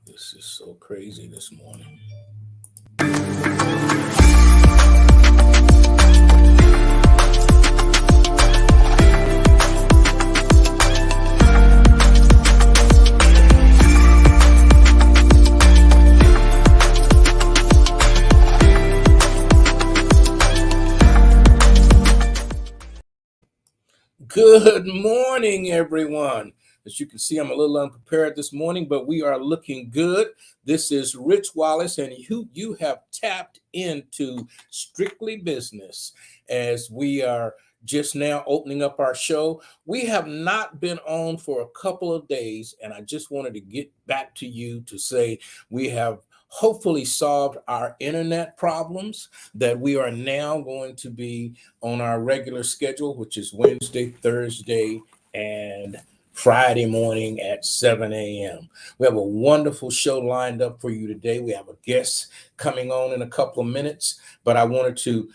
This is so crazy this morning. Good morning, everyone. As you can see, I'm a little unprepared this morning, but we are looking good. This is Rich Wallace, and you have tapped into Strictly Business as we are just now opening up our show. We have not been on for a couple of days, and I just wanted to get back to you to say we have hopefully solved our internet problems, that we are now going to be on our regular schedule, which is Wednesday, Thursday, and Friday morning at 7 a.m. We have a wonderful show lined up for you today. We have a guest coming on in a couple of minutes, but I wanted to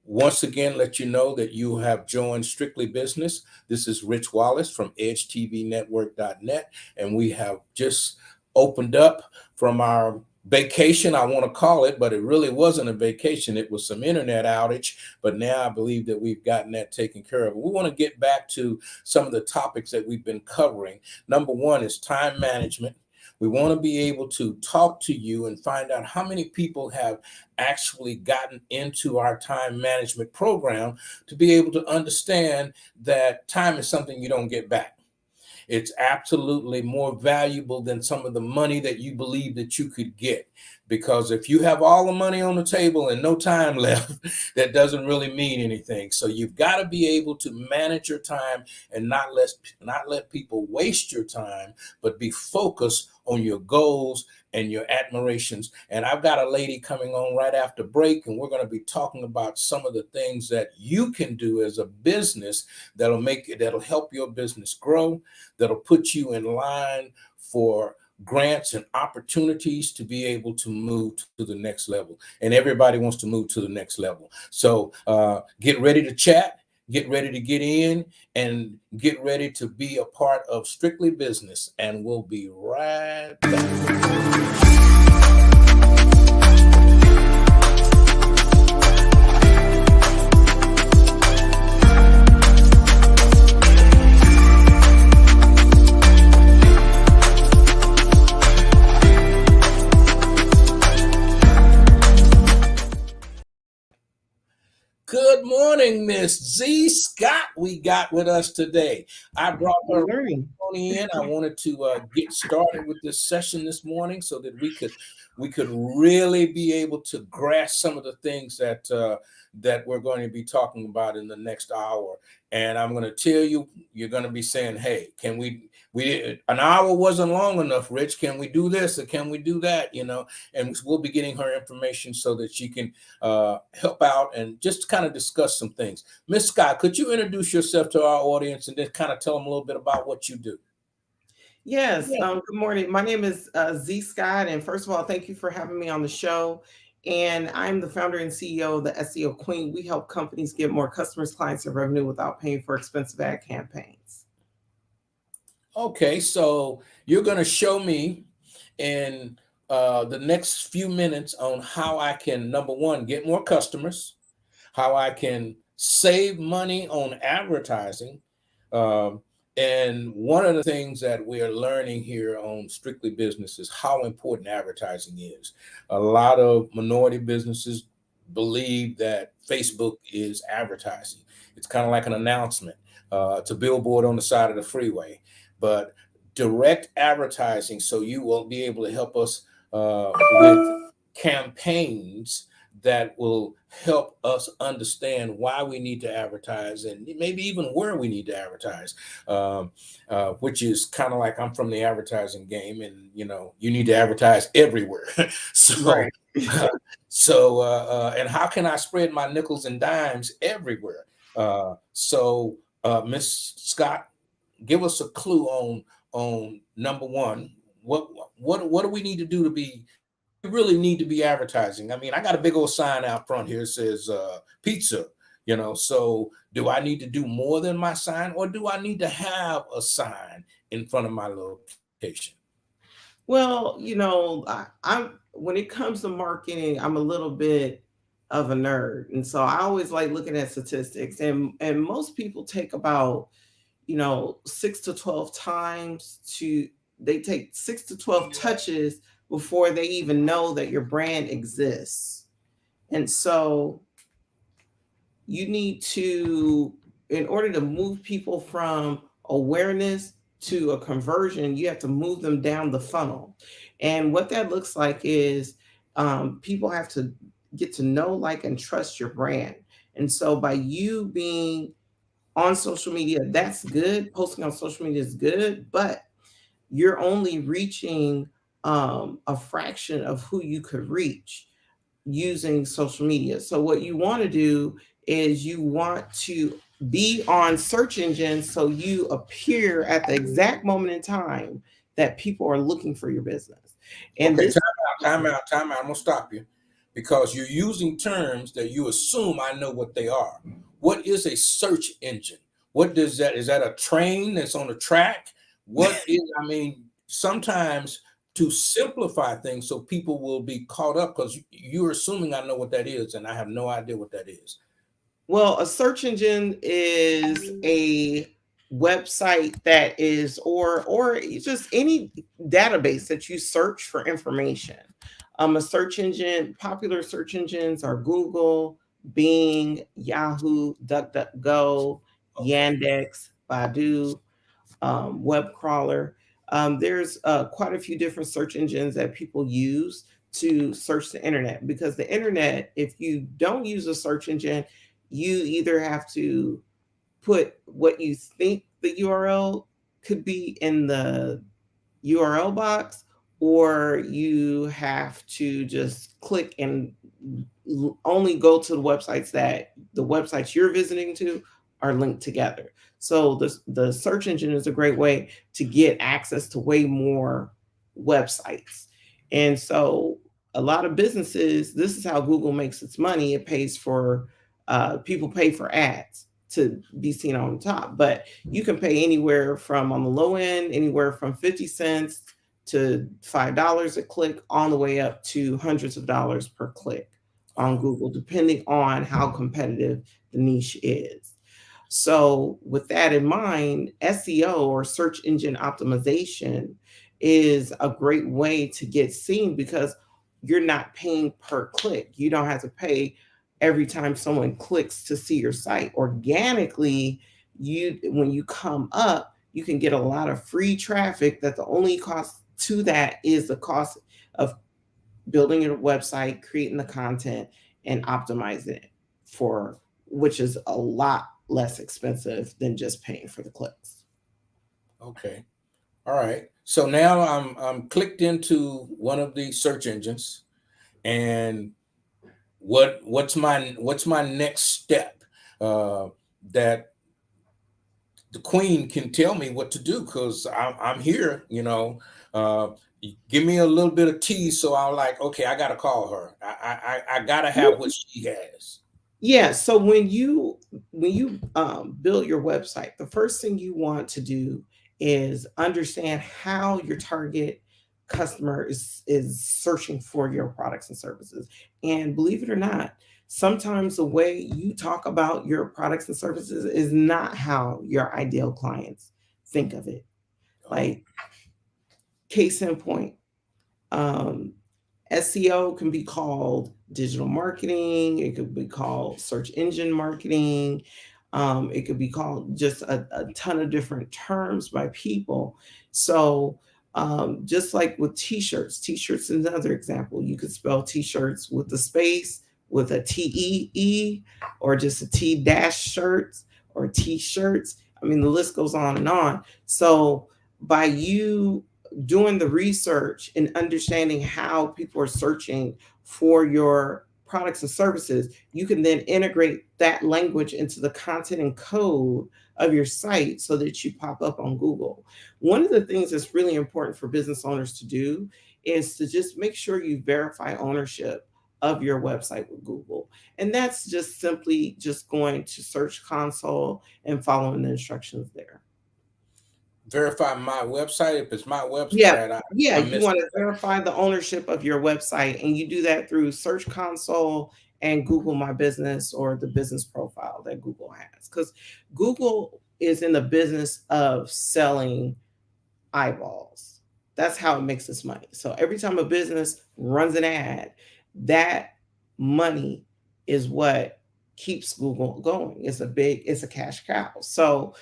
once again let you know that you have joined Strictly Business. This is Rich Wallace from EdgeTVNetwork.net, and we have just opened up from our vacation, I want to call it, but it really wasn't a vacation. It was some internet outage, but now I believe that we've gotten that taken care of. We want to get back to some of the topics that we've been covering. Number one is time management. We want to be able to talk to you and find out how many people have actually gotten into our time management program to be able to understand that time is something you don't get back. It's absolutely more valuable than some of the money that you believe that you could get. Because if you have all the money on the table and no time left, that doesn't really mean anything. So you've got to be able to manage your time and not let people waste your time, but be focused on your goals and your admirations. And I've got a lady coming on right after break, and we're going to be talking about some of the things that you can do as a business that'll help your business grow, that'll put you in line for grants and opportunities to be able to move to the next level. And everybody wants to move to the next level. So get ready to chat, get ready to get in, and get ready to be a part of Strictly Business. And we'll be right back. Good morning, Miss Z Scott. We got with us today. I brought her in. I wanted to get started with this session this morning so that we could really be able to grasp some of the things that we're going to be talking about in the next hour. And I'm going to tell you, you're going to be saying, "Hey, can we an hour wasn't long enough, Rich. Can we do this or can we do that?" And we'll be getting her information so that she can help out and just kind of discuss some things. Miss Scott, could you introduce yourself to our audience and then kind of tell them a little bit about what you do? Yes. Good morning. My name is Z Scott, and first of all, thank you for having me on the show. And I'm the founder and CEO of the SEO Queen. We help companies get more customers, clients, and revenue without paying for expensive ad campaigns. Okay, so you're going to show me in the next few minutes on how I can, number one, get more customers, how I can save money on advertising. Um, and one of the things that we are learning here on Strictly Business is how important advertising is. A lot of minority businesses believe that Facebook is advertising. It's kind of like an announcement. It's a billboard on the side of the freeway. But direct advertising, so you will be able to help us with campaigns that will help us understand why we need to advertise and maybe even where we need to advertise, which is kind of like I'm from the advertising game, and you need to advertise everywhere. so, Right. and how can I spread my nickels and dimes everywhere? Miss Scott, give us a clue on number one. What do we need to do to be? We really need to be advertising. I mean, I got a big old sign out front here that says pizza. So do I need to do more than my sign, or do I need to have a sign in front of my location? Well, I'm when it comes to marketing, I'm a little bit of a nerd, and so I always like looking at statistics. And most people take about 6 to 12 times to they take 6 to 12 touches before they even know that your brand exists. And so you need to, in order to move people from awareness to a conversion, you have to move them down the funnel. And what that looks like is people have to get to know, like, and trust your brand. And so by you being on social media, that's good. Posting on social media is good, but you're only reaching a fraction of who you could reach using social media. So what you want to do is you want to be on search engines so you appear at the exact moment in time that people are looking for your business. And Okay, this time out. I'm gonna stop you because you're using terms that you assume I know what they are. What is a search engine? What does that? Is that a train that's on a track? What is? I mean, sometimes to simplify things so people will be caught up because you're assuming I know what that is, and I have no idea what that is. Well, a search engine is a website that is, or it's just any database that you search for information. A search engine, popular search engines are Google, Bing, Yahoo, DuckDuckGo, Okay. Yandex, Baidu, web crawler. There's quite a few different search engines that people use to search the internet, because the internet, if you don't use a search engine, you either have to put what you think the URL could be in the URL box, or you have to just click and only go to the websites you're visiting to are linked together. So the search engine is a great way to get access to way more websites. And so a lot of businesses, this is how Google makes its money. It pays for people pay for ads to be seen on top, but you can pay anywhere from, on the low end, anywhere from 50 cents to $5 a click, all the way up to hundreds of dollars per click on Google, depending on how competitive the niche is. So, with that in mind, SEO, or search engine optimization, is a great way to get seen, because you're not paying per click. You don't have to pay every time someone clicks to see your site. Organically, when you come up, you can get a lot of free traffic that the only cost to that is the cost of building your website, creating the content, and optimizing it, for which is a lot less expensive than just paying for the clicks. Okay. All right. So now I'm clicked into one of these search engines, and what's my next step? That the queen can tell me what to do because I'm here. Uh, give me a little bit of tease, so I'm like, okay, I gotta call her. I gotta have what she has. Yeah. So when you build your website, the first thing you want to do is understand how your target customer is searching for your products and services. And believe it or not, sometimes the way you talk about your products and services is not how your ideal clients think of it. Oh, Like, case in point, um, SEO can be called digital marketing. It could be called search engine marketing. It could be called just a ton of different terms by people. So, just like with t-shirts is another example. You could spell t-shirts with a space, with a T-E-E, or just a T dash shirts, or t-shirts. I mean, the list goes on and on. So by you doing the research and understanding how people are searching for your products and services, you can then integrate that language into the content and code of your site so that you pop up on Google. One of the things that's really important for business owners to do is to just make sure you verify ownership of your website with Google. And that's just simply just going to Search Console and following the instructions there. verify my website. If it's my Yeah, website, yeah, I you missed wanna it. verify the ownership of your website, and you do that through Search Console and Google My Business or the business profile that Google has. Because Google is in the business of selling eyeballs. That's how it makes its money. So every time a business runs an ad, that money is what keeps Google going. It's a cash cow. So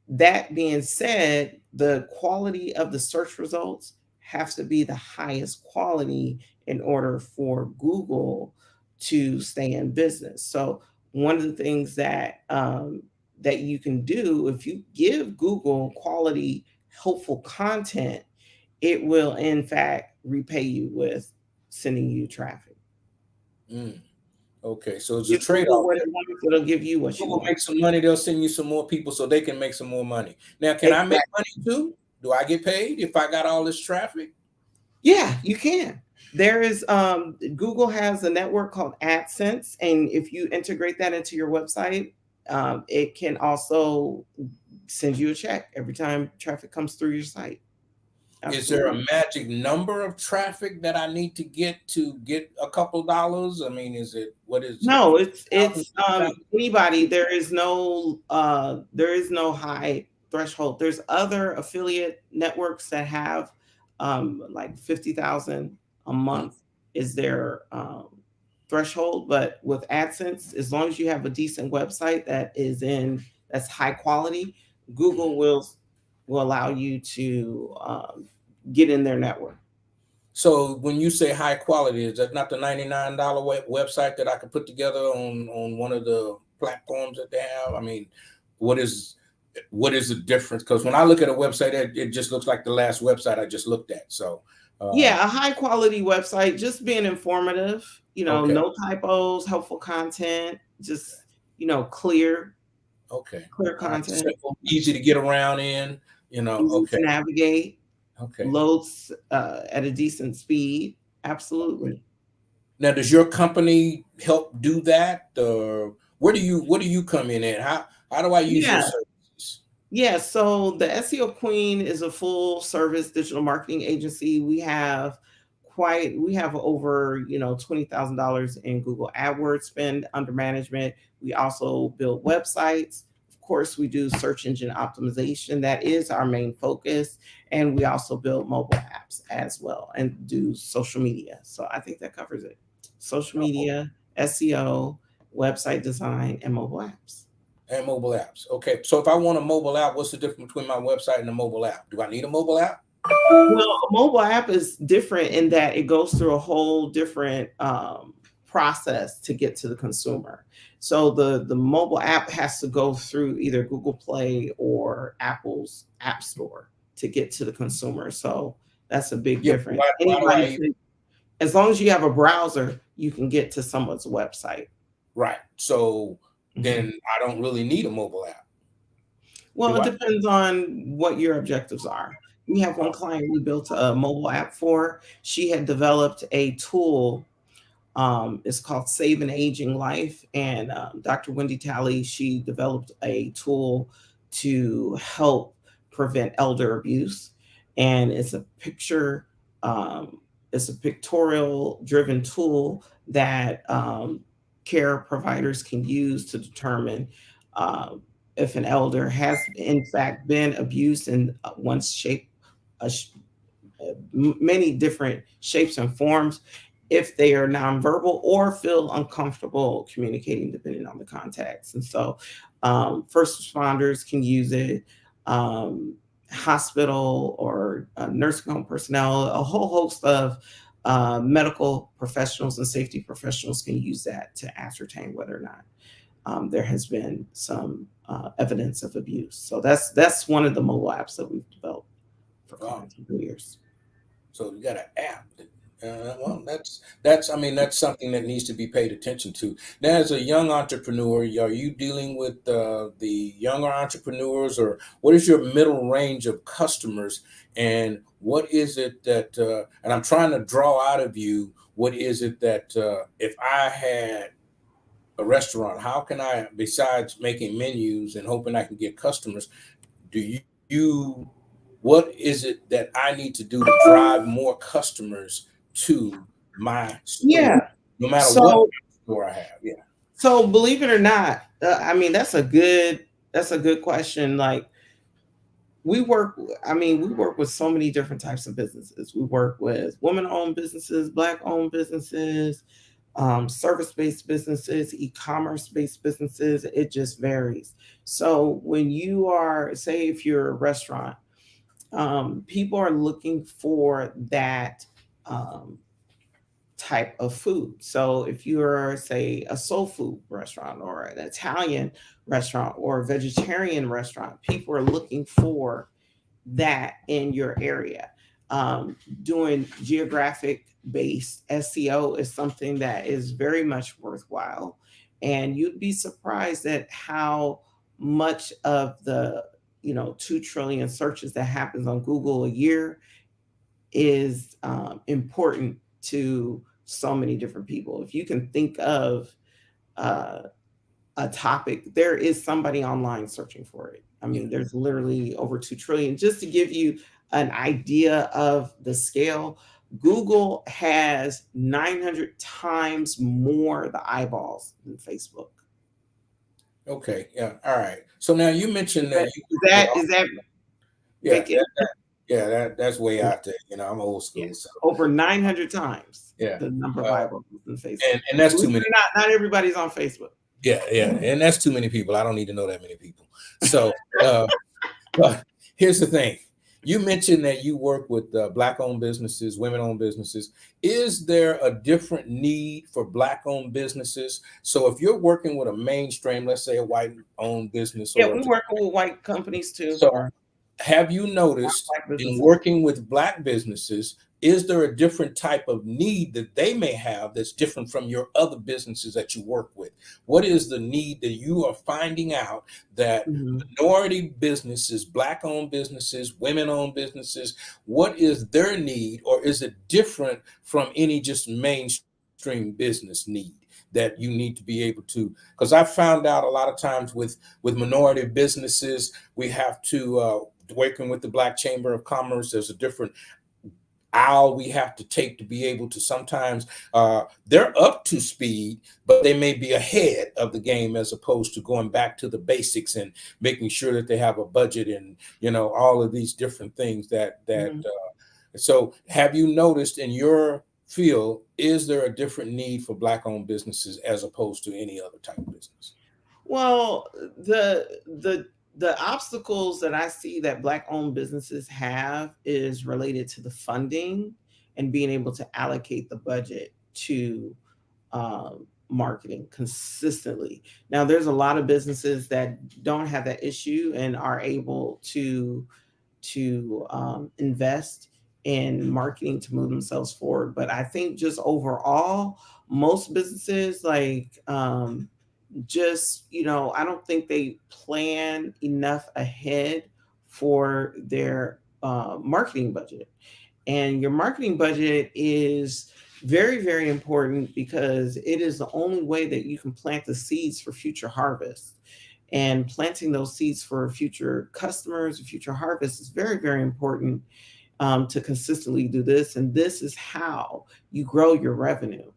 that being said, the quality of the search results have to be the highest quality in order for Google to stay in business. So one of the things that you can do if you give Google quality helpful content, it will in fact repay you with sending you traffic. Mm, okay, so it's a Give Google trade-off what there. it wants, it'll give you what you Google want. make some money, they'll send you some more people so they can make some more money. Now, can I make Exactly. money too? Do I get paid if I got all this traffic? Yeah, you can. There is Google has a network called AdSense, and if you integrate that into your website, it can also send you a check every time traffic comes through your site. Is there Absolutely. a magic number of traffic that I need to get a couple dollars? I mean, what is it? No, 50,000, it's anybody. There is no high threshold. There's other affiliate networks that have like 50,000 a month is their threshold, but with AdSense, as long as you have a decent website that's high quality, Google will allow you to get in their network. So when you say high quality, is that not the $99 website that I could put together on one of the platforms that they have? I mean, what is what is the difference? Because when I look at a website, it just looks like the last website I just looked at. So, uh, Yeah, a high quality website, just being informative, okay, no typos, helpful content, just, clear, okay, clear all right, content, simple, easy to get around in. easy Okay, to navigate, okay. loads at a decent speed. Okay. Absolutely. Now, does your company help do that, or what do you come in at? How do I use your Yeah. services? Yeah, so the SEO Queen is a full service digital marketing agency. We have over, $20,000 in Google AdWords spend under management. We also build websites. Of course, we do search engine optimization. That is our main focus. And we also build mobile apps as well and do social media. So I think that covers it. Social media, SEO, website design, and mobile apps. And mobile apps. Okay. So if I want a mobile app, what's the difference between my website and a mobile app? Do I need a mobile app? Well, a mobile app is different in that it goes through a whole different process to get to the consumer. So the mobile app has to go through either Google Play or Apple's App Store to get to the consumer. So that's a big Yeah. difference. Why do Anybody I? can, as long as you have a browser, you can get to someone's website. Right. So Mhm. then I don't really need a mobile app, Well, do it I? depends on what your objectives are. We have one Oh, client we built a mobile app for. She had developed a tool. It's called Save an Aging Life. And Dr. Wendy Talley, she developed a tool to help prevent elder abuse. And it's a pictorial driven tool that care providers can use to determine um, if an elder has in fact been abused in one shape, a many different shapes and forms if they are nonverbal or feel uncomfortable communicating, depending on the context. And so, first responders can use it, um, hospital or nursing home personnel, a whole host of medical professionals and safety professionals can use that to ascertain whether or not there has been some evidence of abuse. So that's one of the mobile apps that we've developed for wow. clients for years. So you got an app. Well, that's I mean that's something that needs to be paid attention to. Now, as a young entrepreneur, are you dealing with the younger entrepreneurs, or what is your middle range of customers, and what is it that? And I'm trying to draw out of you what is it that if I had a restaurant, how can I, besides making menus and hoping I can get customers, do you What is it that I need to do to drive more customers to my store, Yeah. no matter what So store I have? Yeah. so believe it or not, I mean that's a good question. Like we work, I mean, we work with so many different types of businesses. We work with women-owned businesses, Black-owned businesses, service-based businesses, e-commerce-based businesses. It just varies. So when you are, say, if you're a restaurant, people are looking for that type of food. So if you're, say, a soul food restaurant or an Italian restaurant or a vegetarian restaurant, people are looking for that in your area. Doing geographic based SEO is something that is very much worthwhile. And you'd be surprised at how much of the 2 trillion searches that happens on Google a year is important to so many different people. If you can think of uh, a topic, there is somebody online searching for it. I mean, there's literally over 2 trillion. Just to give you an idea of the scale, Google has 900 times more the eyeballs than Facebook. Okay. Yeah. All right. So now you mentioned that you Is that yeah, make it? that's way out there. I'm old Yeah, school, so over 900 times yeah. the number of Uh, eyeballs than Facebook. and that's too Believe many. it or not everybody's on Facebook. Yeah, yeah, and that's too many people. I don't need to know that many people. So, but here's the thing: you mentioned that you work with Black-owned businesses, women-owned businesses. Is there a different need for Black-owned businesses? So, if you're working with a mainstream, let's say a white-owned business, Yeah, or we work with white companies too, so or have you noticed black in businesses. working with Black businesses, is there a different type of need that they may have that's different from your other businesses that you work with? What is the need that you are finding out that Mhm. minority businesses, Black-owned businesses, women-owned businesses, what is their need, or is it different from any just mainstream business need? That you need to be able to, because I found out a lot of times with minority businesses, we have to working with the Black Chamber of Commerce. There's a different aisle we have to take to be able to sometimes they're up to speed, but they may be ahead of the game as opposed to going back to the basics and making sure that they have a budget and all of these different things that Mhm. so have you noticed in your field, is there a different need for Black-owned businesses as opposed to any other type of business? Well, the the the obstacles that I see that Black-owned businesses have is related to the funding and being able to allocate the budget to marketing consistently. Now, there's a lot of businesses that don't have that issue and are able to invest in marketing to move themselves forward. But I think just overall, most businesses just I don't think they plan enough ahead for their marketing budget. And your marketing budget is very, very important because it is the only way that you can plant the seeds for future harvest. And planting those seeds for future customers, future harvest is very, very important to consistently do this. And this is how you grow your revenue.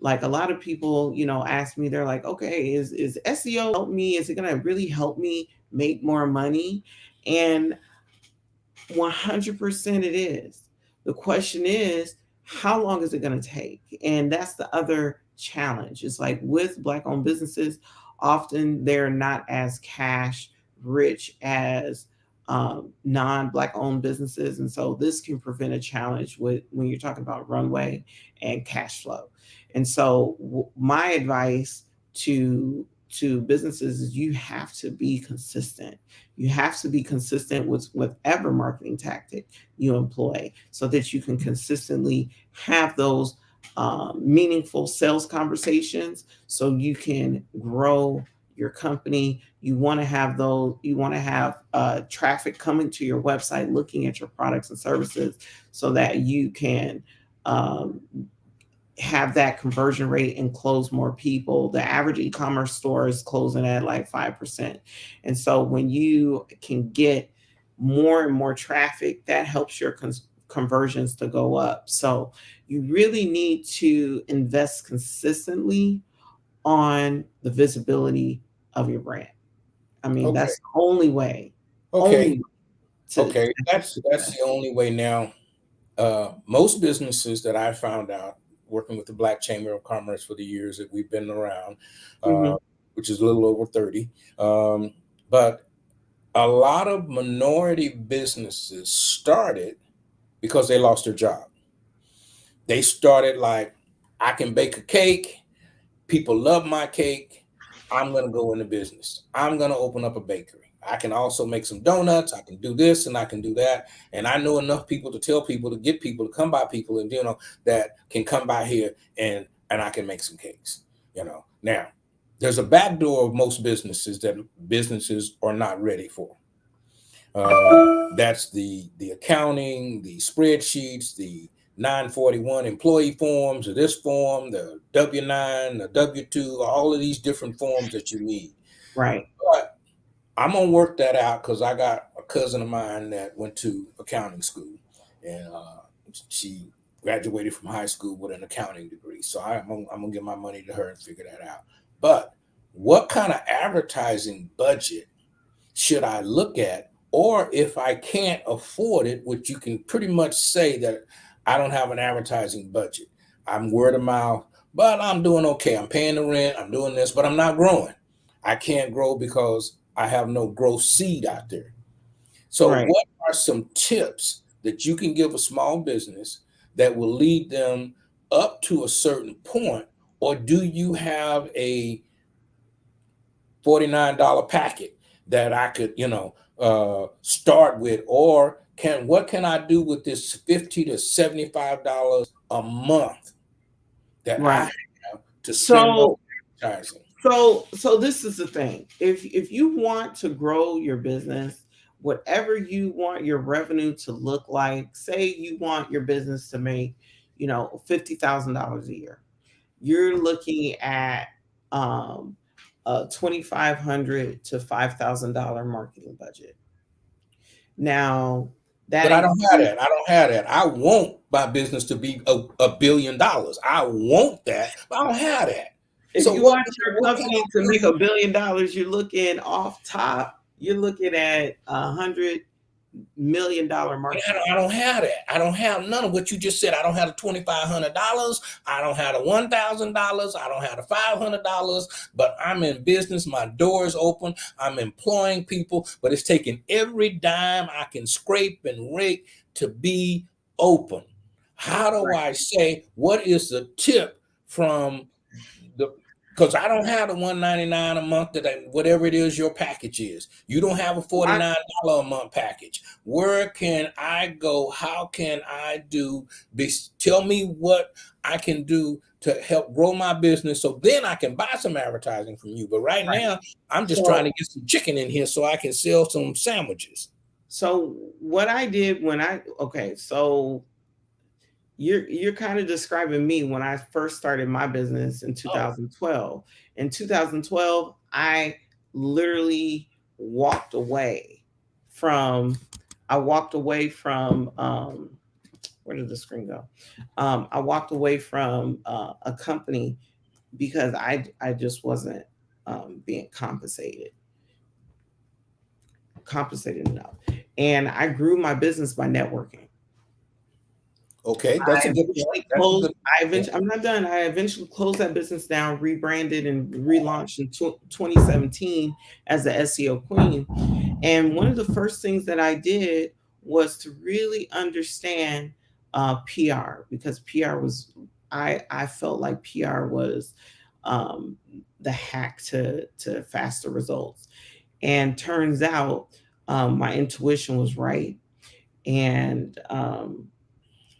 Like a lot of people, ask me, they're like, okay, is SEO help me? Is it going to really help me make more money? And 100% it is. The question is, how long is it going to take? And that's the other challenge. It's like with Black owned businesses, often they're not as cash rich as non Black owned businesses. And so this can prevent a challenge with when you're talking about runway and cash flow. And so my advice to businesses is you have to be consistent. You have to be consistent with whatever marketing tactic you employ so that you can consistently have those meaningful sales conversations so you can grow your company. You want to have traffic coming to your website, looking at your products and services so that you can um, have that conversion rate and close more people. The average e-commerce store is closing at like 5%. And so when you can get more and more traffic, that helps your conversions to go up. So you really need to invest consistently on the visibility of your brand. I mean, Okay. that's the only way, Okay. only way Okay. to have That's the success. only way now. Most businesses that I found out working with the Black Chamber of Commerce for the years that we've been around, uh, Mhm. which is a little over 30, but a lot of minority businesses started because they lost their job. They started like, I can bake a cake. People love my cake. I'm going to go into business. I'm going to open up a bakery. I can also make some donuts. I can do this and I can do that. And I know enough people to tell people to get people to come by people and, that can come by here and I can make some cakes, Now, there's a back door of most businesses that businesses are not ready for. That's the accounting, the spreadsheets, the 941 employee forms, or this form, the W-9, the W-2, all of these different forms that you need. Right. But I'm gonna work that out because I got a cousin of mine that went to accounting school, and she graduated from high school with an accounting degree. So I'm gonna give my money to her and figure that out. But what kind of advertising budget should I look at? Or if I can't afford it, which you can pretty much say that I don't have an advertising budget. I'm word of mouth, but I'm doing okay. I'm paying the rent, I'm doing this, but I'm not growing. I can't grow because I have no growth seed out there. So, Right. what are some tips that you can give a small business that will lead them up to a certain point? Or do you have a $49 packet that I could, start with? Or what can I do with this $50 to $75 a month that I Right. have to spend on So advertising? so this is the thing. If you want to grow your business, whatever you want your revenue to look like, say you want your business to make, $50,000 a year. You're looking at a $2,500 to $5,000 marketing budget. Now, that But I don't have includes that. I don't have that. I want my business to be $1 billion. I want that, but I don't have that. if So you what want your what can company I to make do? $1 billion, you're looking off top, you're looking at $100 million But marketing. I don't have that. I don't have none of what you just said. I don't have the $2,500. I don't have the $1,000. I don't have the $500. But I'm in business. My door is open. I'm employing people. But it's taking every dime I can scrape and rake to be open. How do Right. I say what is the tip from the because I don't have the $199 a month whatever it is your package is. You don't have a I, $49 a month package. Where can I go? How can I do? Tell me what I can do to help grow my business so then I can buy some advertising from you. But right right. now, I'm just trying So to get some chicken in here so I can sell some sandwiches. so what I did when I okay, so you're kind of describing me when I first started my business in Oh, 2012. In 2012, I literally walked away from I walked away from where did the screen go? I walked away from a company because I just wasn't being compensated enough, and I grew my business by networking. okay. That's a I good point. eventually That's a closed. good point. I'm not done. I eventually closed that business down, rebranded, and relaunched in 2017 as the SEO Queen. And one of the first things that I did was to really understand PR, because PR was I felt like PR was um, the hack to faster results. And turns out my intuition was right, and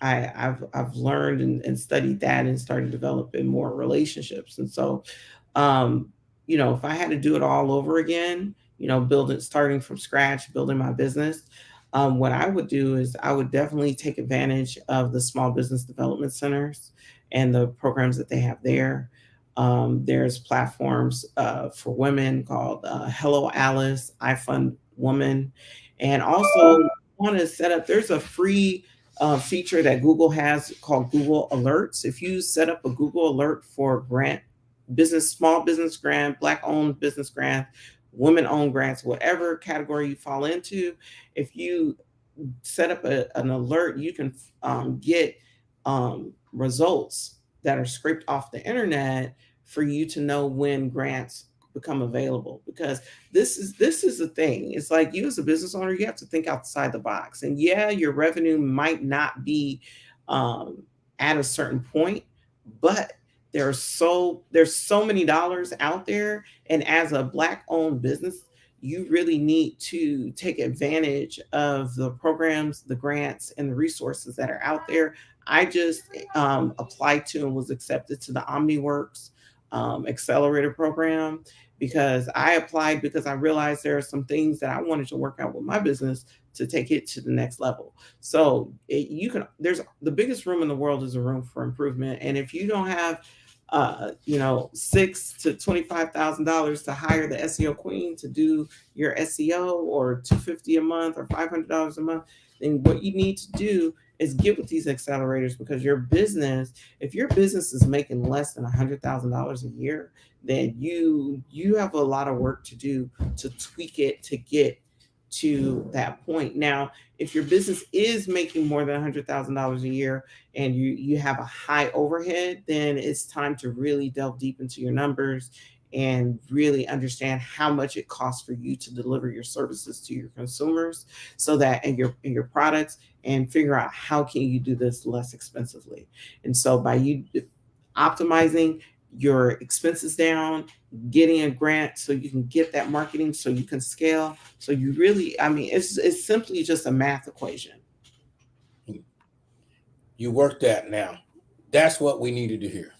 I've learned and studied that and started developing more relationships. And so, um, if I had to do it all over again, building starting from scratch, building my business, what I would do is I would definitely take advantage of the small business development centers and the programs that they have there. There's platforms for women called Hello Alice. I fund woman. And also want to set up, there's a free feature that Google has called Google Alerts. If you set up a Google Alert for grant, business, small business grant, Black owned business grant, women owned grants, whatever category you fall into, if you set up an alert, you can get results that are scraped off the internet for you to know when grants become available. Because this is the thing. It's like, you as a business owner, you have to think outside the box. And yeah, your revenue might not be at a certain point, but there's so many dollars out there. And as a Black owned business, you really need to take advantage of the programs, the grants, and the resources that are out there. I just applied to and was accepted to the OmniWorks accelerator program, because I applied because I realized there are some things that I wanted to work out with my business to take it to the next level. So there's the biggest room in the world is a room for improvement. And if you don't have $6,000 to $25,000 to hire the SEO queen to do your SEO, or $250 a month or $500 a month, then what you need to do is get with these accelerators. Because if your business is making less than $100,000 a year, then you have a lot of work to do to tweak it to get to that point. Now, if your business is making more than $100,000 a year and you have a high overhead, then it's time to really delve deep into your numbers and really understand how much it costs for you to deliver your services to your consumers, so that and your products, and figure out how can you do this less expensively. And so by you optimizing your expenses down, getting a grant so you can get that marketing, so you can scale. So you really, I mean, it's simply just a math equation. You work that now. That's what we needed to hear.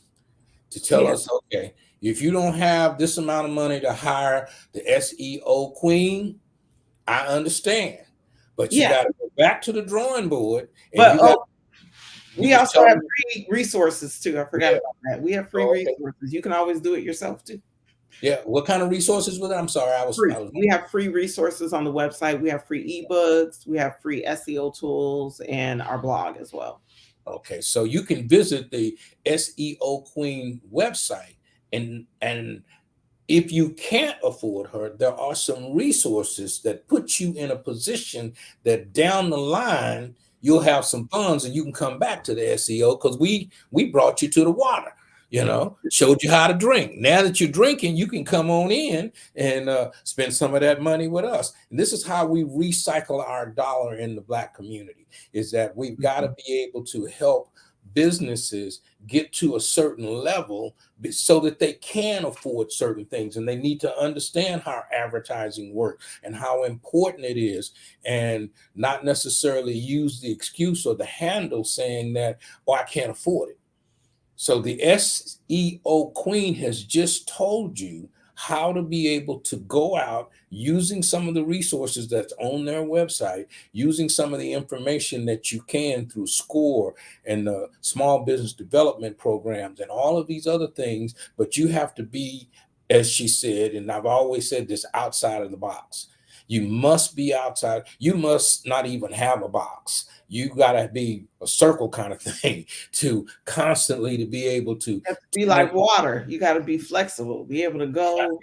To tell us, okay, if you don't have this amount of money to hire the SEO queen, I understand. But you got to go back to the drawing board. And we also have free resources too. I forgot about that. We have free resources. You can always do it yourself too. Yeah. What kind of resources with it? I'm sorry. We have free resources on the website. We have free ebooks. We have free SEO tools, and our blog as well. Okay. So you can visit the SEO Queen website, and if you can't afford her, there are some resources that put you in a position that down the line you'll have some funds and you can come back to the SEO, because we brought you to the water, showed you how to drink. Now that you're drinking, you can come on in and spend some of that money with us. And this is how we recycle our dollar in the Black community, is that we've got to be able to help businesses get to a certain level so that they can afford certain things, and they need to understand how advertising works and how important it is, and not necessarily use the excuse or the handle saying that, oh, I can't afford it. So the SEO queen has just told you how to be able to go out using some of the resources that's on their website, using some of the information that you can through SCORE and the small business development programs and all of these other things. But you have to be, as she said, and I've always said this, outside of the box. You must be outside. You must not even have a box. You got to be a circle kind of thing to constantly to be able to be like water. You got to be flexible, be able to go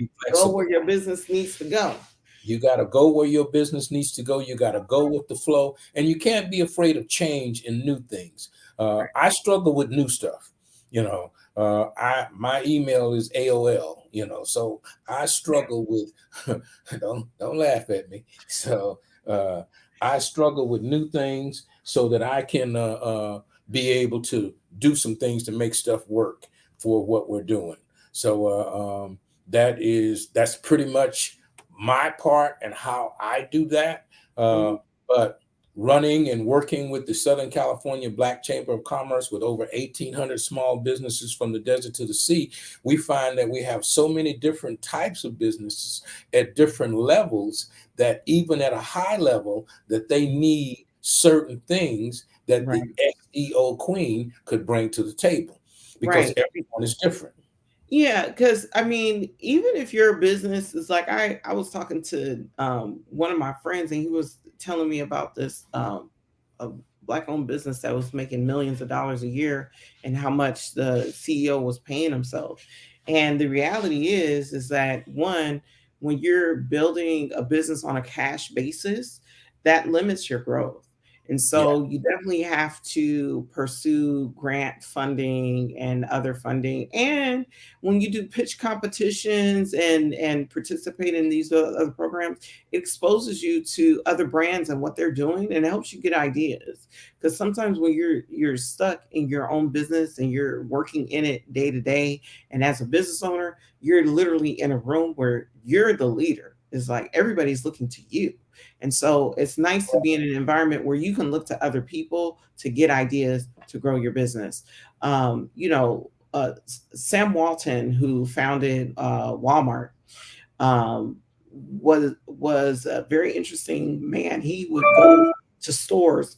where your business needs to go. You got to go where your business needs to go. You got to go with the flow, and you can't be afraid of change and new things. I struggle with new stuff. My email is AOL. So I struggle with. don't laugh at me. So I struggle with new things so that I can be able to do some things to make stuff work for what we're doing. So that's pretty much my part and how I do that. But running and working with the Southern California Black Chamber of Commerce with over 1,800 small businesses from the desert to the sea, we find that we have so many different types of businesses at different levels, that even at a high level, that they need certain things that the SEO queen could bring to the table, because everyone is different. Yeah, because I mean, even if your business is like I was talking to one of my friends and he was telling me about this a black owned business that was making millions of dollars a year and how much the CEO was paying himself. And the reality is that one, when you're building a business on a cash basis, that limits your growth. And Yeah, so you definitely have to pursue grant funding and other funding. And when you do pitch competitions and participate in these other programs, it exposes you to other brands and what they're doing, and it helps you get ideas. Because sometimes when you're stuck in your own business and you're working in it day to day, and as a business owner, you're literally in a room where you're the leader. It's like everybody's looking to you. And so it's nice to be in an environment where you can look to other people to get ideas to grow your business. Sam Walton, who founded Walmart, um, was a very interesting man. He would go to stores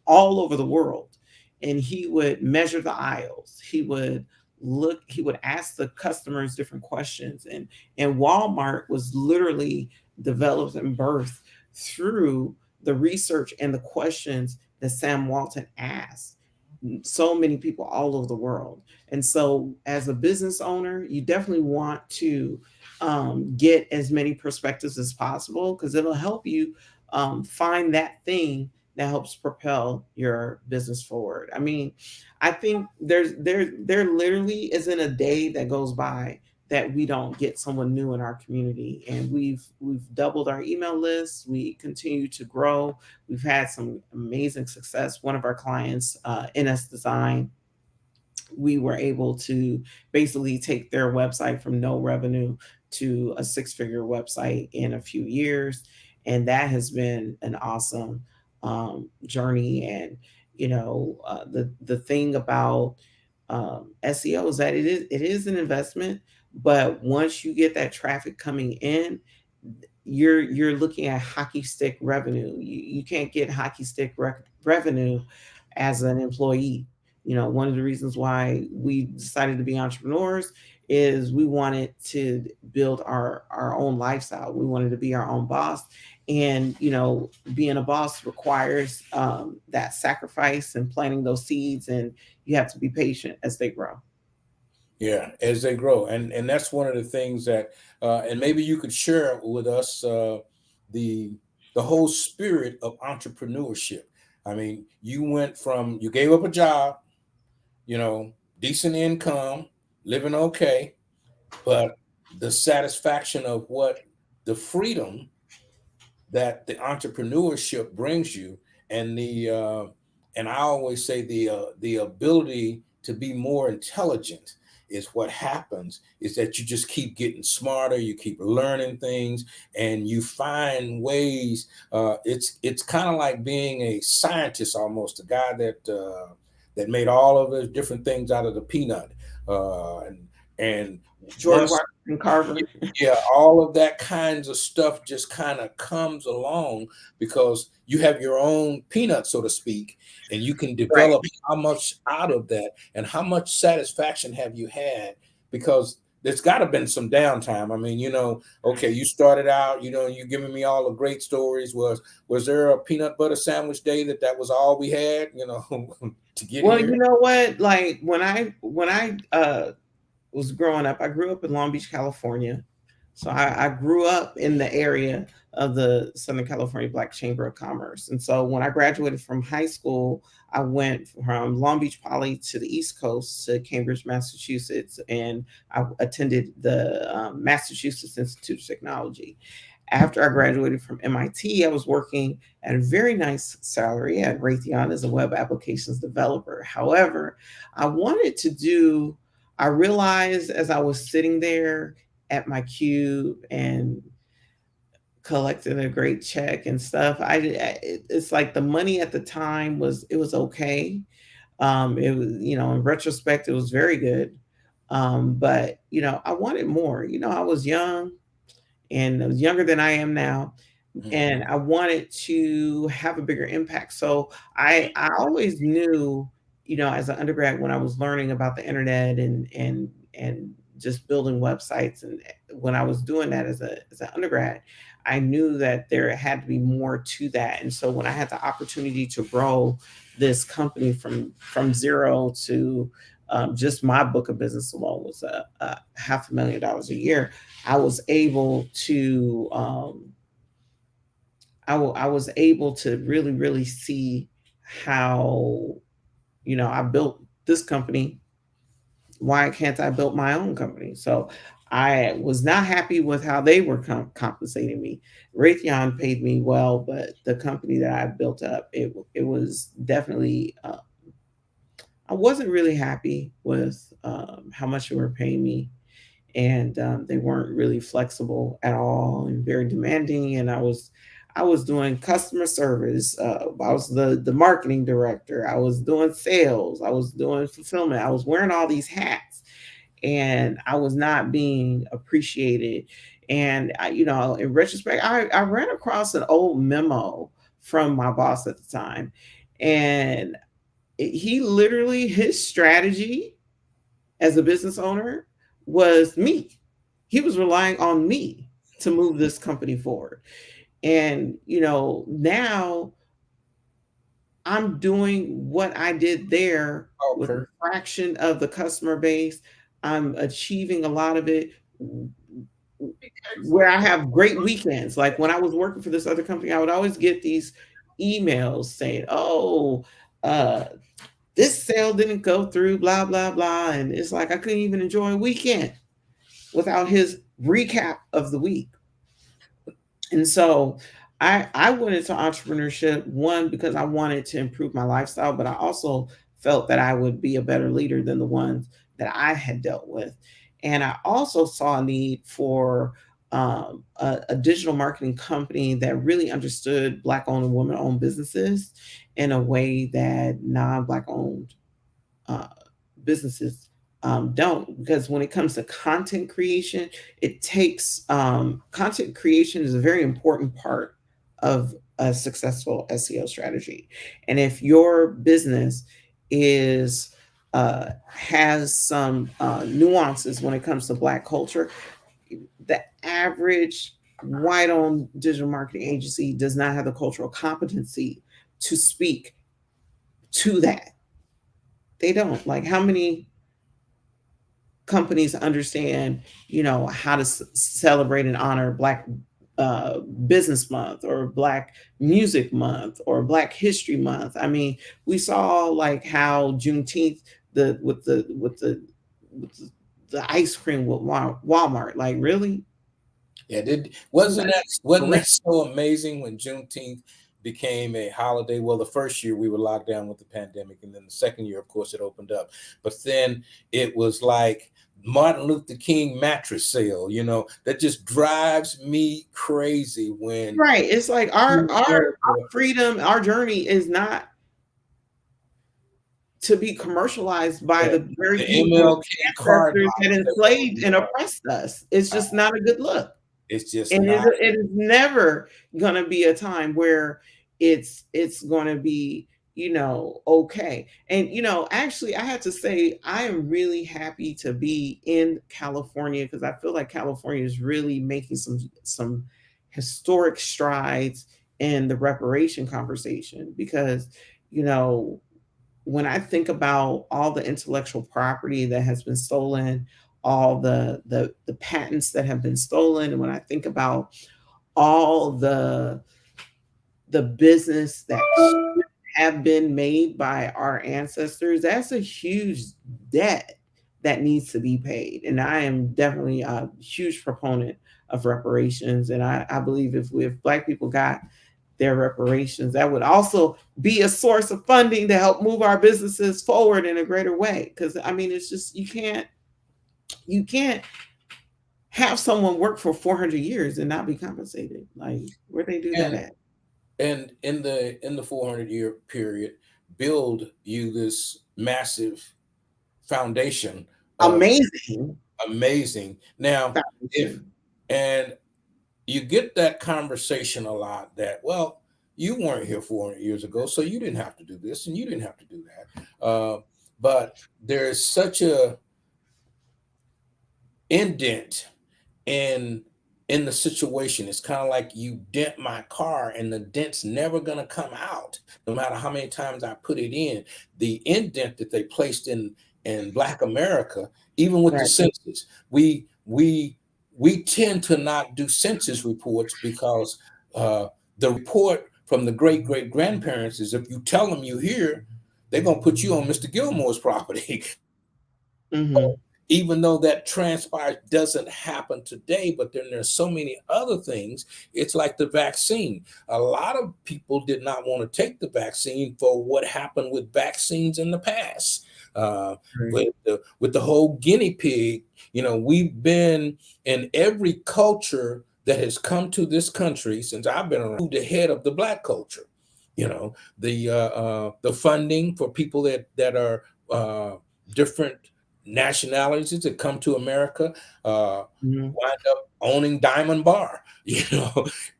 all over the world, and he would measure the aisles. He would look. He would ask the customers different questions, and Walmart was literally developed and birthed through the research and the questions that Sam Walton asked so many people all over the world. And so, as a business owner, you definitely want to get as many perspectives as possible because it'll help you find that thing that helps propel your business forward. I mean, I think there literally isn't a day that goes by that we don't get someone new in our community, and we've doubled our email list. We continue to grow. We've had some amazing success. One of our clients, NS Design, we were able to basically take their website from no revenue to a six-figure website in a few years, and that has been an awesome journey. And the thing about SEO is that it is an investment, but once you get that traffic coming in, you're looking at hockey stick revenue. You can't get hockey stick revenue as an employee. One of the reasons why we decided to be entrepreneurs is we wanted to build our own lifestyle. We wanted to be our own boss. And being a boss requires that sacrifice and planting those seeds, and you have to be patient as they grow. yeah, as they grow, and that's one of the things that, and maybe you could share with us the the whole spirit of entrepreneurship. I mean, you gave up a job, you know, decent income, living okay, but the satisfaction of what the freedom that the entrepreneurship brings you, and and I always say the ability to be more intelligent is what happens, is that you just keep getting smarter, you keep learning things, and you find ways. It's kind of like being a scientist, almost a guy that made all of those different things out of the peanut, and George once, Washington Carver. yeah, all of that kinds of stuff just kind of comes along because you have your own peanut, so to speak, and you can Right. develop how much out of that and how much satisfaction have you had, because there's got to been some downtime. I mean, okay, you started out, you giving me all the great stories. Was there a peanut butter sandwich day that was all we had, to get Well, you here? know what? Like when I was growing up, I grew up in Long Beach, California. So I grew up in the area of the Southern California Black Chamber of Commerce. And so when I graduated from high school, I went from Long Beach Poly to the East Coast to Cambridge, Massachusetts, and I attended the Massachusetts Institute of Technology. After I graduated from MIT, I was working at a very nice salary at Raytheon as a web applications developer. However, I wanted to do, I realized as I was sitting there at my cube and collecting a great check and stuff, it's like the money at the time was okay. It was, in retrospect, it was very good. But I wanted more. I was young, and I was younger than I am now, Mhm. and I wanted to have a bigger impact. So I always knew, as an undergrad when I was learning about the internet and just building websites. And when I was doing that as an undergrad, I knew that there had to be more to that. And so when I had the opportunity to grow this company from zero to just my book of business alone was a $500,000 a year. I was able to I was able to really see how, I built this company. Why can't I build my own company? So I was not happy with how they were compensating me. Raytheon paid me well, but the company that I built up, it was definitely I wasn't really happy with how much they were paying me, and they weren't really flexible at all and very demanding. And I was doing customer service. I was the marketing director. I was doing sales. I was doing fulfillment. I was wearing all these hats, and I was not being appreciated. And in retrospect, I ran across an old memo from my boss at the time, and he literally, his strategy as a business owner was me. He was relying on me to move this company forward. And, now I'm doing what I did there with a Okay. fraction of the customer base. I'm achieving a lot of it where I have great weekends. Like when I was working for this other company, I would always get these emails saying, "Oh, uh, this sale didn't go through, blah, blah, blah." And it's like I couldn't even enjoy a weekend without his recap of the week. And so I went into entrepreneurship, one, because I wanted to improve my lifestyle, but I also felt that I would be a better leader than the ones that I had dealt with. And I also saw a need for a digital marketing company that really understood Black owned and women owned businesses in a way that non Black owned uh, businesses don't. Because when it comes to content creation, it takes content creation is a very important part of a successful SEO strategy. And if your business is has some nuances when it comes to Black culture, the average white owned digital marketing agency does not have the cultural competency to speak to that. They don't. Like, how many companies understand, how to celebrate and honor Black uh, Business Month or Black Music Month or Black History Month? I mean, we saw like how Juneteenth, the with the ice cream with Walmart. Like, really? Yeah, did That's wasn't great. that so amazing when Juneteenth became a holiday? Well, the first year we were locked down with the pandemic, and then the second year, of course, it opened up. But then it was like Martin Luther King mattress sale. That just drives me crazy when Right. It's like our America, freedom, our journey is not to be commercialized by yeah, the very the people, MLK card ancestors that box that was on enslaved and oppressed us. It's the, just not a good look. it's just And not. it is never going to be a time where it's going to be, okay. And actually, I have to say I am really happy to be in California, because I feel like California is really making some historic strides in the reparation conversation. Because you know when I think about all the intellectual property that has been stolen, all the patents that have been stolen, and when I think about all the business that have been made by our ancestors, that's a huge debt that needs to be paid. And I am definitely a huge proponent of reparations. And I believe if Black people got their reparations, that would also be a source of funding to help move our businesses forward in a greater way. Because I mean, it's just you can't have someone work for 400 years and not be compensated. Like, where they do that And at? in the 400-year period, build you this massive foundation of Amazing amazing. Now, if foundation. and you get that conversation a lot that, well, you weren't here 400 years ago, so you didn't have to do this and you didn't have to do that. But there's such a indent in in the situation. It's kind of like you dent my car and the dent's never going to come out no matter how many times I put it in. The indent that they placed in Black America, even with the Right. census, we tend to not do census reports because the report from the great grandparents is if you tell them you're here, they're going to put you on Mr. Gilmore's property. Hmm. Even though that transpires doesn't happen today, but then there's so many other things. It's like the vaccine. A lot of people did not want to take the vaccine for what happened with vaccines in the past. Right. With the whole guinea pig, we've been in every culture that has come to this country since I've been around, the head of the Black culture. The funding for people that are different nationalities that come to America Hmm. wind up owning Diamond Bar,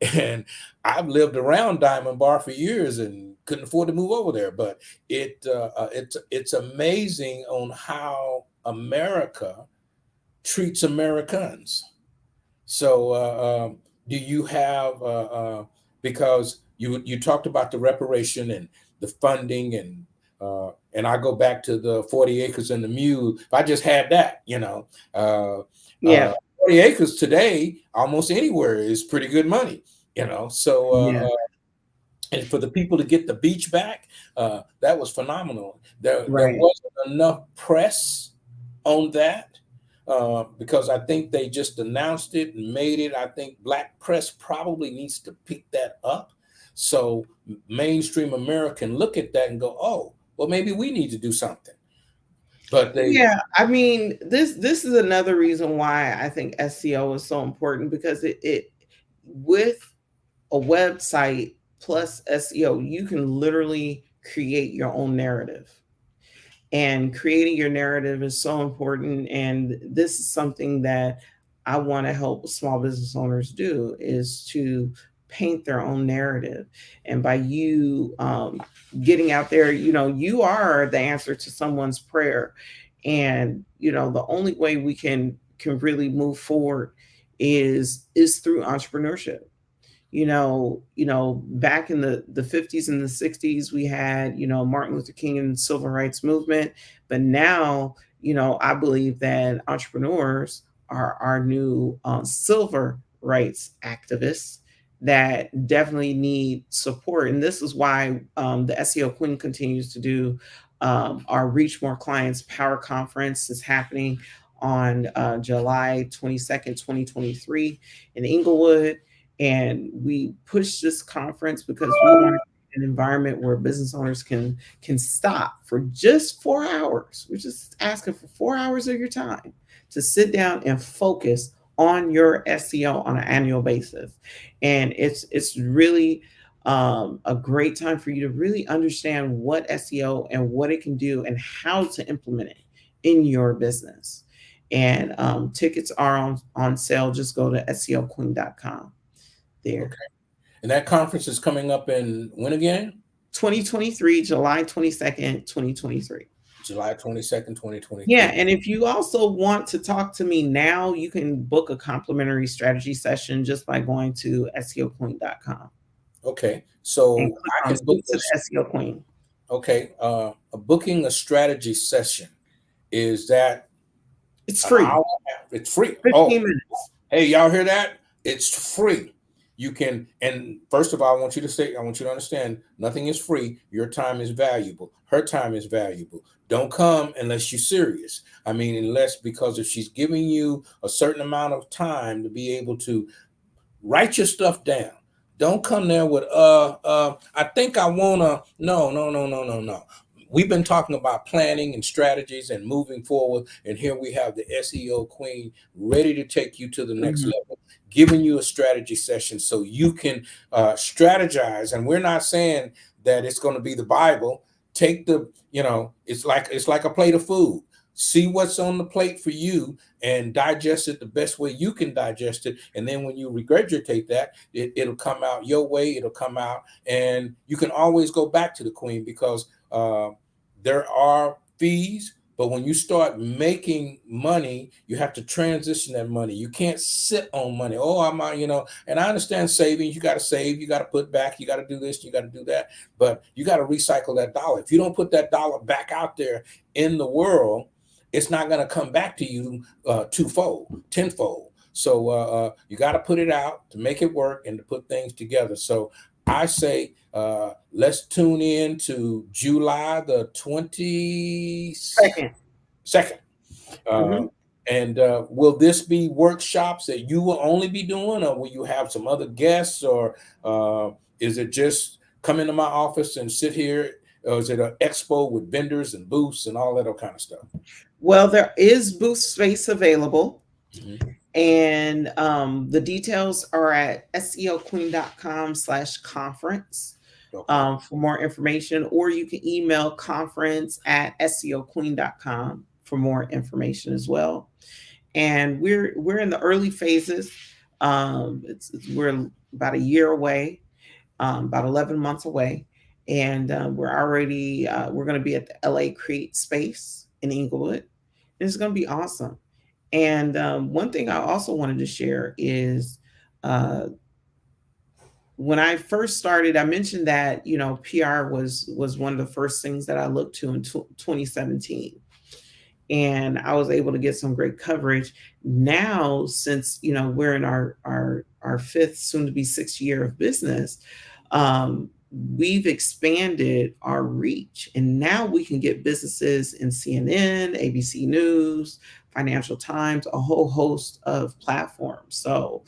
and I've lived around Diamond Bar for years and couldn't afford to move over there. But it's amazing on how America treats Americans. So, do you have because you talked about the reparation and the funding and I go back to the 40 acres and the mule. If I just had that, uh, Yeah. 40 acres today, almost anywhere is pretty good money, So, Yeah. and for the people to get the beach back, that was phenomenal. There Right. wasn't enough press on that because I think they just announced it and made it. I think Black press probably needs to pick that up so mainstream American look at that and go, oh, well, maybe we need to do something. But they, Yeah, I mean, this is another reason why I think SEO is so important because it with a website plus SEO, you can literally create your own narrative. And creating your narrative is so important. And this is something that I want to help small business owners do is to paint their own narrative. And by you getting out there, you are the answer to someone's prayer. And the only way we can really move forward is through entrepreneurship. Back in the 50s and the 60s, we had, Martin Luther King and the civil rights movement. But now, I believe that entrepreneurs are our new civil rights activists that definitely need support. And this is why the SEO Queen continues to do our Reach More Clients Power Conference is happening on July 22nd, 2023 in Inglewood. And we push this conference because we want an environment where business owners can stop for just 4 hours. We're just asking for 4 hours of your time to sit down and focus on your SEO on an annual basis. And it's really a great time for you to really understand what SEO and what it can do and how to implement it in your business. And tickets are on sale. Just go to SEOqueen.com there. okay. And that conference is coming up in when again? 2023, July 22nd, 2023. July 22nd, Yeah, 2023. and if you also want to talk to me now, you can book a complimentary strategy session just by going to SEOqueen.com Okay. and So click I on can book Speak to this. the SEO Queen. Okay. Booking a strategy session, is that It's an free, hour? It's free. Oh, 15 minutes. hey, y'all hear that? It's free. You can, and first of all, I want you to understand, nothing is free. Your time is valuable. Her time is valuable. Don't come unless you're serious. I mean, unless because if she's giving you a certain amount of time to be able to write your stuff down. Don't come there with I think I wanna. No, no, no, no, no, no. We've been talking about planning and strategies and moving forward, and here we have the SEO Queen ready to take you to the next Mhm. level, giving you a strategy session so you can strategize. And we're not saying that it's going to be the Bible. Take the, it's like a plate of food. See what's on the plate for you and digest it the best way you can digest it. And then when you regurgitate that, it'll come out your way. It'll come out, and you can always go back to the Queen because there are fees, But when you start making money, you have to transition that money. You can't sit on money. Oh, and I understand savings. You got to save, you got to put back, you got to do this, you got to do that. But you got to recycle that dollar. If you don't put that dollar back out there in the world, it's not going to come back to you twofold, tenfold. So you got to put it out to make it work and to put things together. So I say let's tune in to July the 22nd. Mhm. And will this be workshops that you will only be doing, or will you have some other guests, or is it just come into my office and sit here, or is it an expo with vendors and booths and all that kind of stuff? Well, there is booth space available. Mhm. And the details are at seoqueen.com/conference Okay. for more information, or you can email conference@seoqueen.com for more information as well. And we're in the early phases. We're about a year away, about 11 months away, and we're going to be at the LA Create Space in Inglewood. And it's going to be awesome. And one thing I also wanted to share is uh, when I first started, I mentioned that PR was one of the first things that I looked to in 2017, and I was able to get some great coverage. Now, since we're in our fifth, soon to be sixth year of business, um, we've expanded our reach, and now we can get businesses in CNN, ABC News, Financial Times, a whole host of platforms. So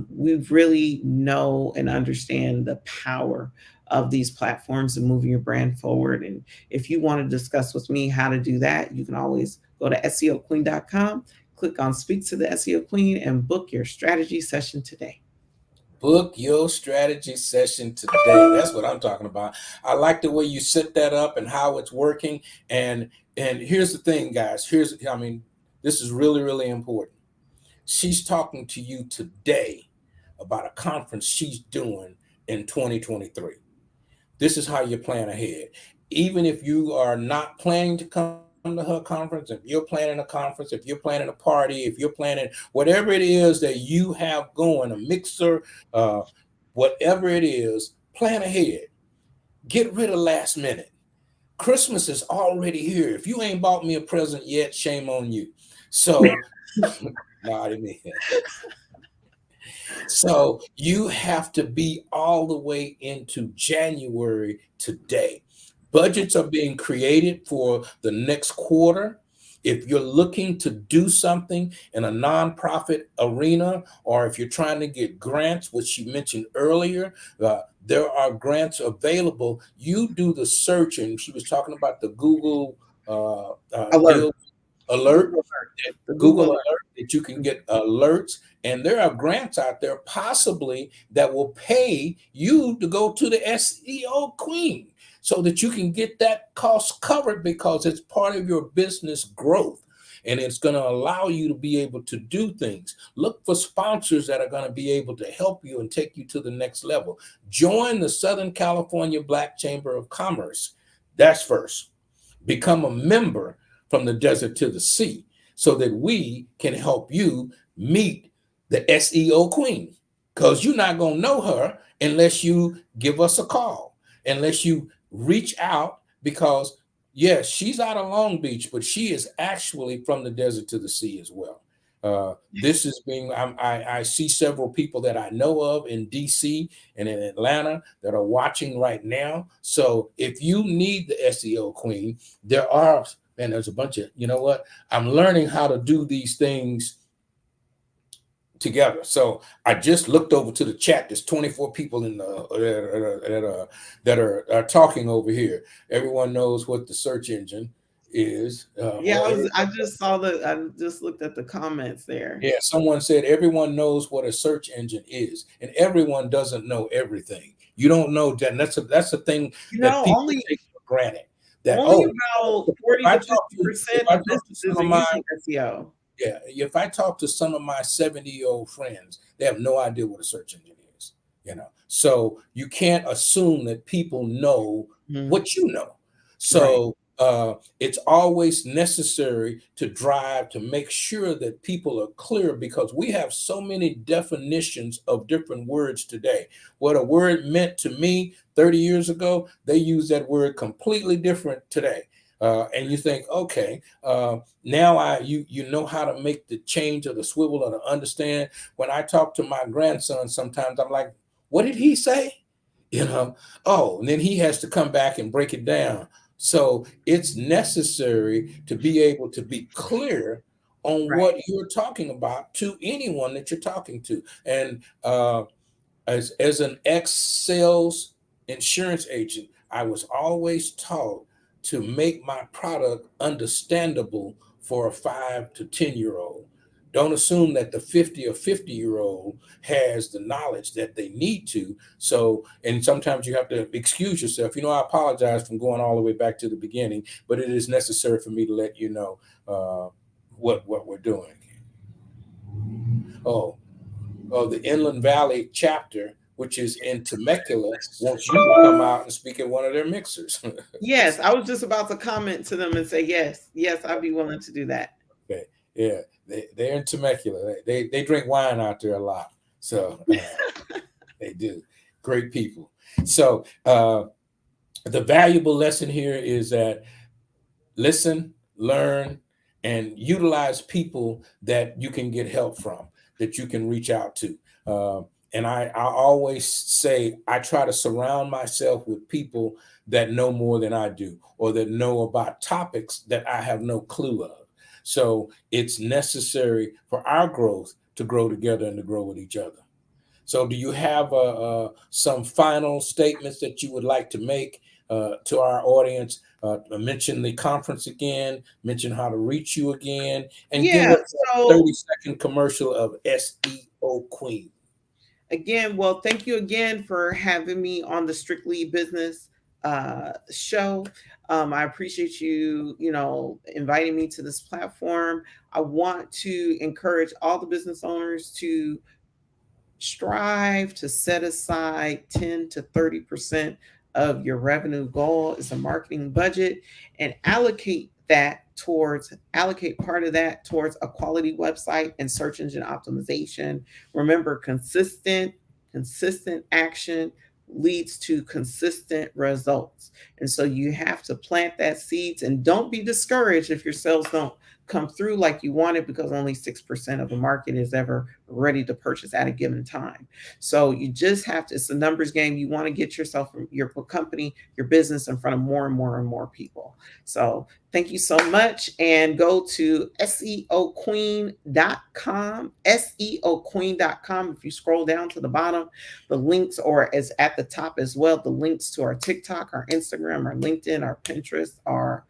we really know and understand the power of these platforms and moving your brand forward. And if you want to discuss with me how to do that, you can always go to seoqueen.com, click on Speak to the SEO Queen, and book your strategy session today. Book your strategy session today. That's what I'm talking about. I like the way you set that up and how it's working. And here's the thing, guys. This is really, really important. She's talking to you today about a conference she's doing in 2023. This is how you plan ahead. Even if you are not planning to come to her conference, if you're planning a conference, if you're planning a party, if you're planning whatever it is that you have going, a mixer, uh, whatever it is, plan ahead. Get rid of last minute. Christmas is already here. If you ain't bought me a present yet, shame on you. So, no, I didn't mean that. So you have to be all the way into January today. Budgets are being created for the next quarter. If you're looking to do something in a nonprofit arena, or if you're trying to get grants, which she mentioned earlier, there are grants available. You do the search, and she was talking about the Google Alert. deal alert, Google Alert. The Google Google Alert. Alert, that you can get alerts. And there are grants out there possibly that will pay you to go to the SEO Queen so that you can get that cost covered, because it's part of your business growth. And it's going to allow you to be able to do things. Look for sponsors that are going to be able to help you and take you to the next level. Join the Southern California Black Chamber of Commerce. That's first. Become a member from the desert to the sea so that we can help you meet the SEO Queen, because you're not going to know her unless you give us a call, unless you reach out, because yes, she's out of Long Beach, but she is actually from the desert to the sea as well. This is being, I see several people that I know of in DC and in Atlanta that are watching right now. So if you need the SEO Queen, there's a bunch of, you know what? I'm learning how to do these things together. So I just looked over to the chat. There's 24 people in that are talking over here. Everyone knows what the search engine is. Yeah, I just saw I just looked at the comments there. Yeah, someone said everyone knows what a search engine is, and everyone doesn't know everything. You don't know that. And that's a thing that people Only take for granted. That about if 40 I to talk to 50% of some businesses of are my using SEO. yeah, if I talk to some of my 70-year-old friends, they have no idea what a search engine is. So you can't assume that people know Mhm. what you know. Right. So It's always necessary to drive to make sure that people are clear, because we have so many definitions of different words today. What a word meant to me 30 years ago, they use that word completely different today. And you think, okay, now you know how to make the change or the swivel or to understand. When I talk to my grandson, sometimes I'm like, what did he say? You know, oh, and then he has to come back and break it down. So it's necessary to be able to be clear on what Right. you're talking about to anyone that you're talking to. And as an ex-sales insurance agent, I was always taught to make my product understandable for a 5 to 10 year old. Don't assume that the 50 or 50-year-old has the knowledge that they need to. So, and sometimes you have to excuse yourself. I apologize from going all the way back to the beginning, but it is necessary for me to let you know what we're doing. Oh, the Inland Valley chapter, which is in Temecula, wants you to come out and speak at one of their mixers. Yes, I was just about to comment to them and say yes, yes, I'd be willing to do that. Okay, yeah, they're in Temecula. They drink wine out there a lot, so they do. Great people. So the valuable lesson here is that listen, learn, and utilize people that you can get help from, that you can reach out to. And I always say I try to surround myself with people that know more than I do, or that know about topics that I have no clue of. So it's necessary for our growth to grow together and to grow with each other. So, do you have some final statements that you would like to make to our audience? Mention the conference again, mention how to reach you again, and give Yeah, us a so 30-second commercial of SEO Queen. again, well, thank you again for having me on the Strictly Business show. I appreciate you, inviting me to this platform. I want to encourage all the business owners to strive to set aside 10 to 30% of your revenue goal as a marketing budget, and allocate part of that towards a quality website and search engine optimization. Remember, consistent action leads to consistent results. And so you have to plant that seeds, and don't be discouraged if your sales don't come through like you wanted, because only 6% of the market is ever ready to purchase at a given time. So you just have to, it's a numbers game. You want to get yourself, your company, your business in front of more and more and more people. So thank you so much. And go to SEOqueen.com, SEOqueen.com. If you scroll down to the bottom, the links, or as at the top as well, the links to our TikTok, our Instagram, our LinkedIn, our Pinterest, our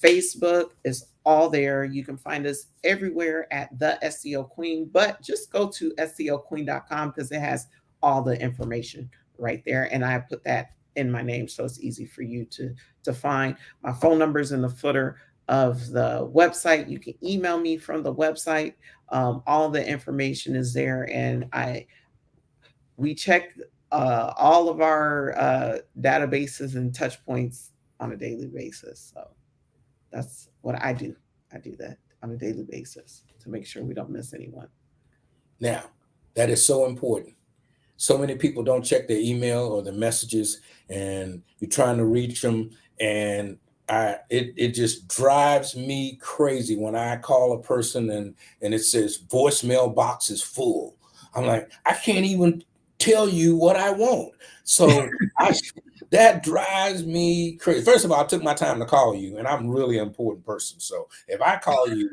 Facebook is all there. You can find us everywhere at the SEO Queen, but just go to SEOqueen.com because it has all the information right there. And I put that in my name, so it's easy for you to find. My phone number is in the footer of the website. You can email me from the website. All the information is there, and we check all of our databases and touch points on a daily basis. So that's what I do. I do that on a daily basis to make sure we don't miss anyone. Now, that is so important. So many people don't check their email or the messages, and you're trying to reach them, and it just drives me crazy when I call a person and it says voicemail box is full. I'm like, I can't even tell you what I want. So that drives me crazy. First of all, I took my time to call you, and I'm really an important person. So if I call you,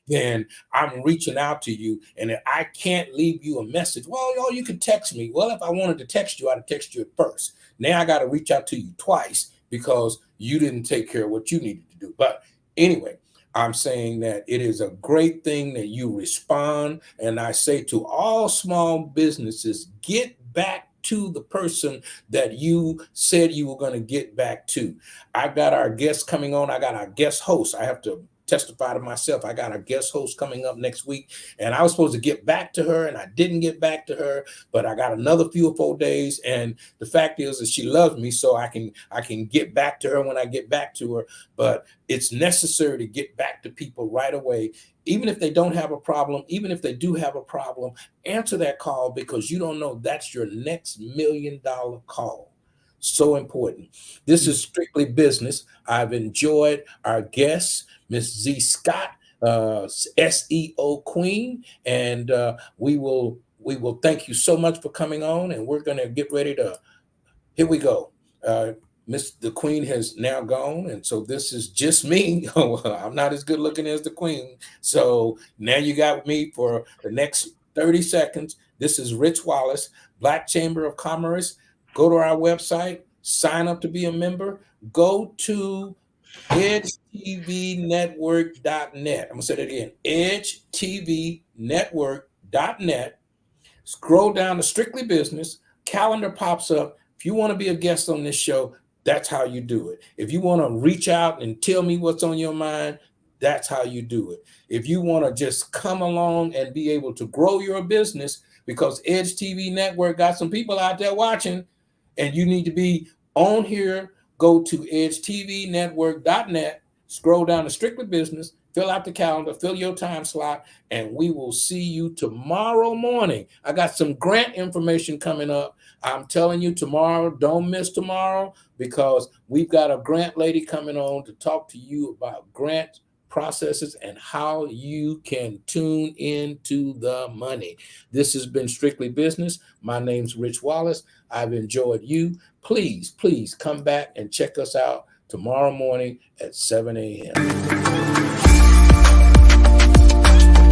then I'm reaching out to you, and if I can't leave you a message, well, you can text me. Well, if I wanted to text you, I'd text you at first. Now I got to reach out to you twice because you didn't take care of what you needed to do. But anyway, I'm saying that it is a great thing that you respond. And I say to all small businesses, get back to the person that you said you were going to get back to. I've got our guests coming on. I got our guest host. I have to testify to myself. I got a guest host coming up next week, and I was supposed to get back to her, and I didn't get back to her, but I got another few or 4 days. And the fact is that she loves me, so I can get back to her when I get back to her. But it's necessary to get back to people right away. Even if they don't have a problem, even if they do have a problem, answer that call, because you don't know, that's your next $1 million call. So important. This is Strictly Business. I've enjoyed our guests, Miss Z Scott, SEO Queen, and we will thank you so much for coming on, and we're going to get ready to, here we go. Miss the Queen has now gone, and so this is just me. I'm not as good looking as the Queen, so now you got me for the next 30 seconds. This is Rich Wallace, Black Chamber of Commerce. Go to our website, sign up to be a member. Go to edgetvnetwork.net. I'm gonna say that again, edgetvnetwork.net. Scroll down to Strictly Business. Calendar pops up. If you want to be a guest on this show, that's how you do it. If you want to reach out and tell me what's on your mind, that's how you do it. If you want to just come along and be able to grow your business, because Edge TV Network got some people out there watching, and you need to be on here, go to edgetvnetwork.net, scroll down to Strictly Business, fill out the calendar, fill your time slot, and we will see you tomorrow morning. I got some grant information coming up. I'm telling you, tomorrow, don't miss tomorrow, because we've got a grant lady coming on to talk to you about grant processes and how you can tune into the money. This has been Strictly Business. My name's Rich Wallace. I've enjoyed you. Please come back and check us out tomorrow morning at 7 a.m.